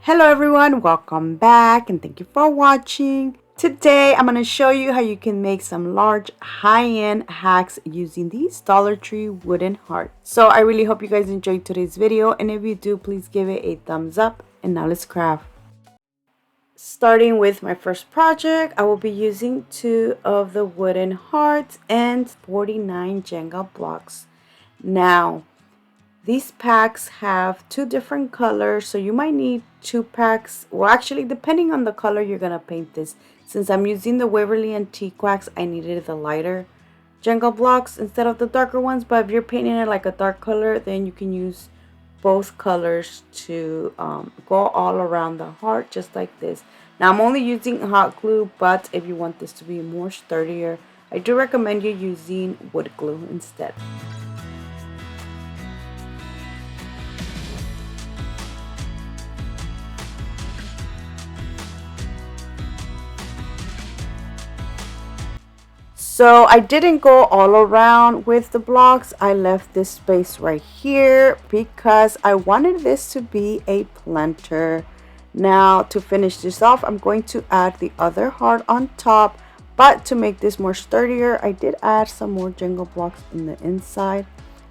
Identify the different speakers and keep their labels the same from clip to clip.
Speaker 1: Hello everyone, welcome back and thank you for watching. Today I'm going to show you how you can make some large high-end hacks using these Dollar Tree wooden hearts. So I really hope you guys enjoyed today's video, and if you do, please give it a thumbs up. And now let's craft. Starting with my first project, I will be using 2 of the wooden hearts and 49 Jenga blocks. Now these packs have 2 different colors, so you might need 2 packs. Well, actually, depending on the color you're gonna paint this. Since I'm using the Waverly Antique wax, I needed the lighter Jenga blocks instead of the darker ones. But if you're painting it like a dark color, then you can use both colors to go all around the heart, just like this. Now I'm only using hot glue, but if you want this to be more sturdier, I do recommend you using wood glue instead. So I didn't go all around with the blocks. I left this space right here because I wanted this to be a planter. Now to finish this off, I'm going to add the other heart on top. But to make this more sturdier, I did add some more Jenga blocks in the inside.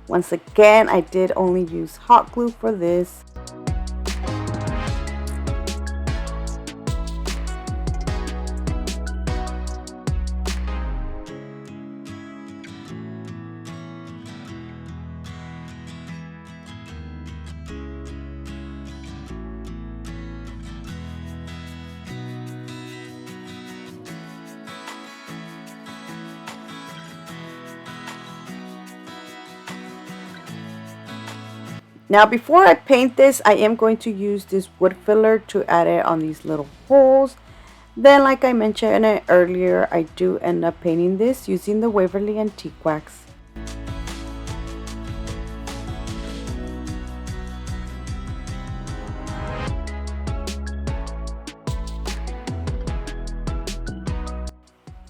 Speaker 1: Once again, I did only use hot glue for this. Now before I paint this, I am going to use this wood filler to add it on these little holes. Then, like I mentioned earlier, I do end up painting this using the Waverly Antique wax.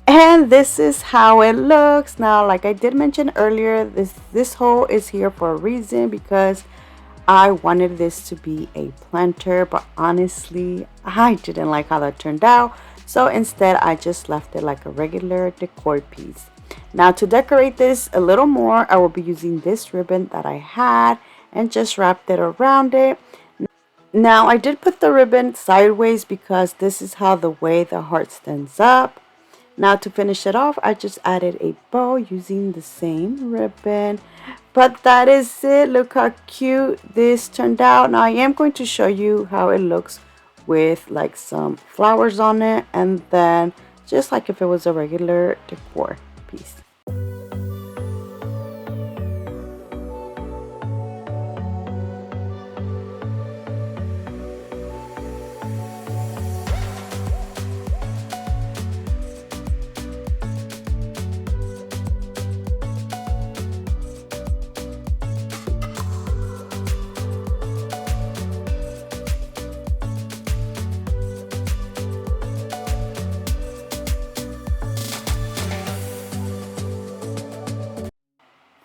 Speaker 1: And this is how it looks. Now, like I did mention earlier, this hole is here for a reason, because I wanted this to be a planter, but honestly, I didn't like how that turned out. So instead, I just left it like a regular decor piece. Now to decorate this a little more, I will be using this ribbon that I had and just wrapped it around it. Now I did put the ribbon sideways because this is how the way the heart stands up. Now to finish it off, I just added a bow using the same ribbon. But that is it. Look how cute this turned out. Now I am going to show you how it looks with like some flowers on it, and then just like if it was a regular decor piece.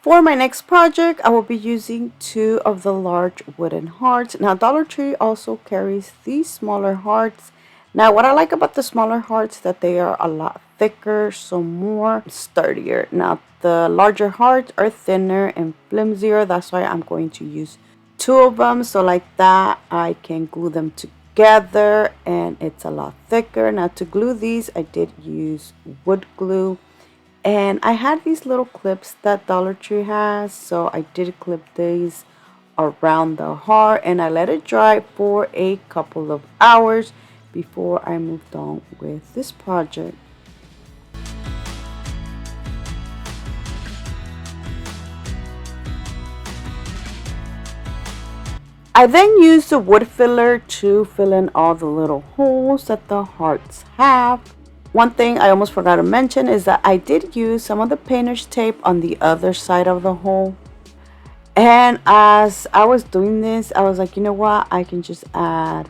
Speaker 1: For my next project, I will be using 2 of the large wooden hearts. Now Dollar Tree also carries these smaller hearts. Now what I like about the smaller hearts that they are a lot thicker, so more sturdier. Now the larger hearts are thinner and flimsier. That's why I'm going to use 2 of them. So like that, I can glue them together and it's a lot thicker. Now to glue these, I did use wood glue. And I had these little clips that Dollar Tree has, so I did clip these around the heart and I let it dry for a couple of hours before I moved on with this project. I then used the wood filler to fill in all the little holes that the hearts have. One thing I almost forgot to mention is that I did use some of the painter's tape on the other side of the hole. And as I was doing this, I was like, you know what? I can just add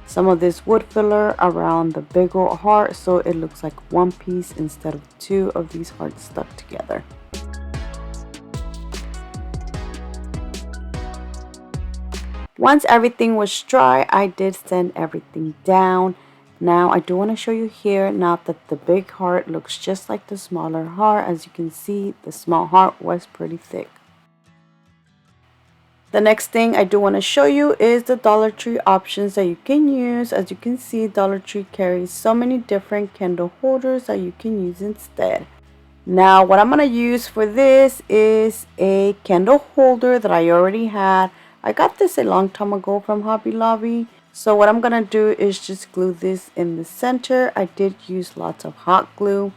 Speaker 1: some of this wood filler around the big old heart so it looks like one piece instead of 2 of these hearts stuck together. Once everything was dry, I did sand everything down. Now I do want to show you here now that the big heart looks just like the smaller heart. As you can see, the small heart was pretty thick. The next thing I do want to show you is the Dollar Tree options that you can use. As you can see, Dollar Tree carries so many different candle holders that you can use instead. Now what I'm going to use for this is a candle holder that I already had. I got this a long time ago from Hobby Lobby. So what I'm going to do is just glue this in the center. I did use lots of hot glue.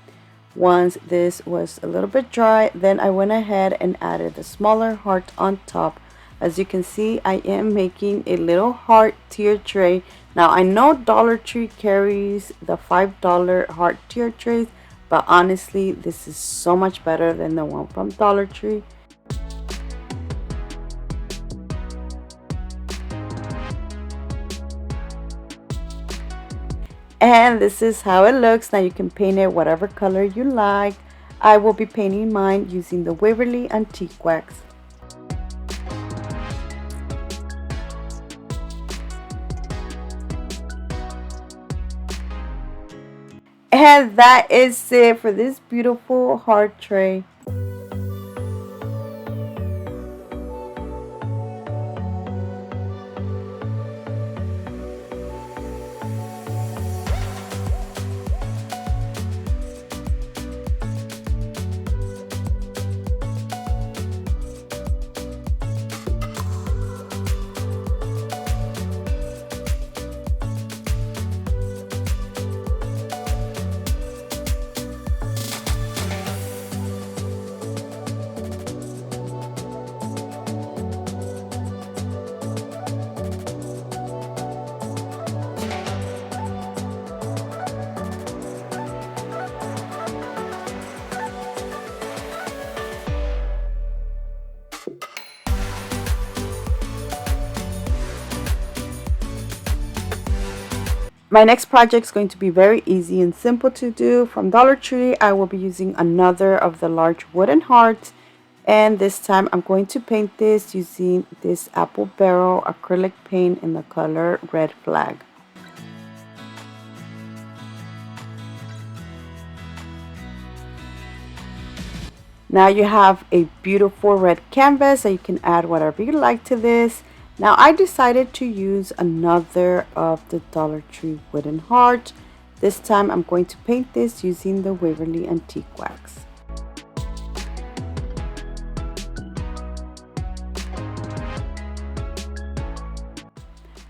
Speaker 1: Once this was a little bit dry, then I went ahead and added the smaller heart on top. As you can see, I am making a little heart tier tray. Now I know Dollar Tree carries the $5 heart tier trays, but honestly, this is so much better than the one from Dollar Tree. And this is how it looks. Now you can paint it whatever color you like. I will be painting mine using the Waverly Antique Wax. And that is it for this beautiful heart tray. My next project is going to be very easy and simple to do. From Dollar Tree, I will be using another of the large wooden hearts. And this time I'm going to paint this using this apple barrel acrylic paint in the color Red Flag. Now you have a beautiful red canvas that you can add whatever you like to this. Now I decided to use another of the Dollar Tree wooden heart. This time I'm going to paint this using the Waverly Antique Wax.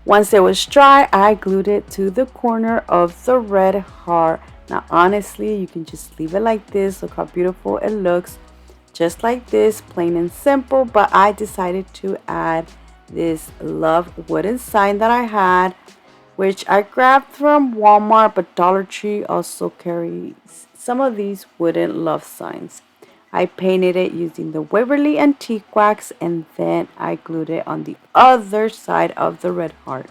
Speaker 1: Once it was dry, I glued it to the corner of the red heart. Now honestly, you can just leave it like this. Look how beautiful it looks. Just like this, plain and simple, but I decided to add this love wooden sign that I had, which I grabbed from Walmart, but Dollar Tree also carries some of these wooden love signs. I painted it using the Waverly Antique Wax, and then I glued it on the other side of the red heart.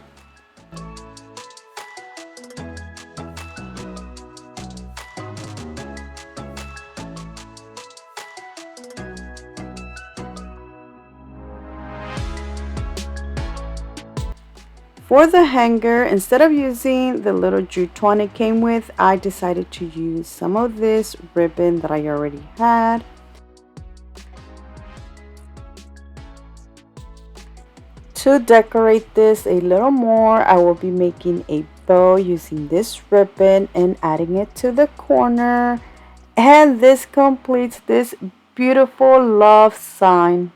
Speaker 1: For the hanger, instead of using the little jute twine it came with, I decided to use some of this ribbon that I already had. To decorate this a little more, I will be making a bow using this ribbon and adding it to the corner. And this completes this beautiful love sign.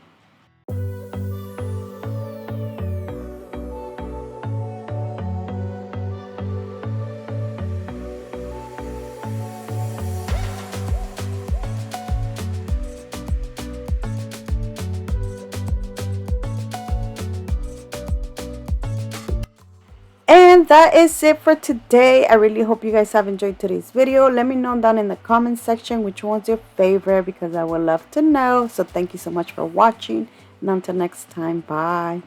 Speaker 1: And that is it for today. I really hope you guys have enjoyed today's video. Let me know down in the comment section which one's your favorite, because I would love to know. So thank you so much for watching, and until next time, bye.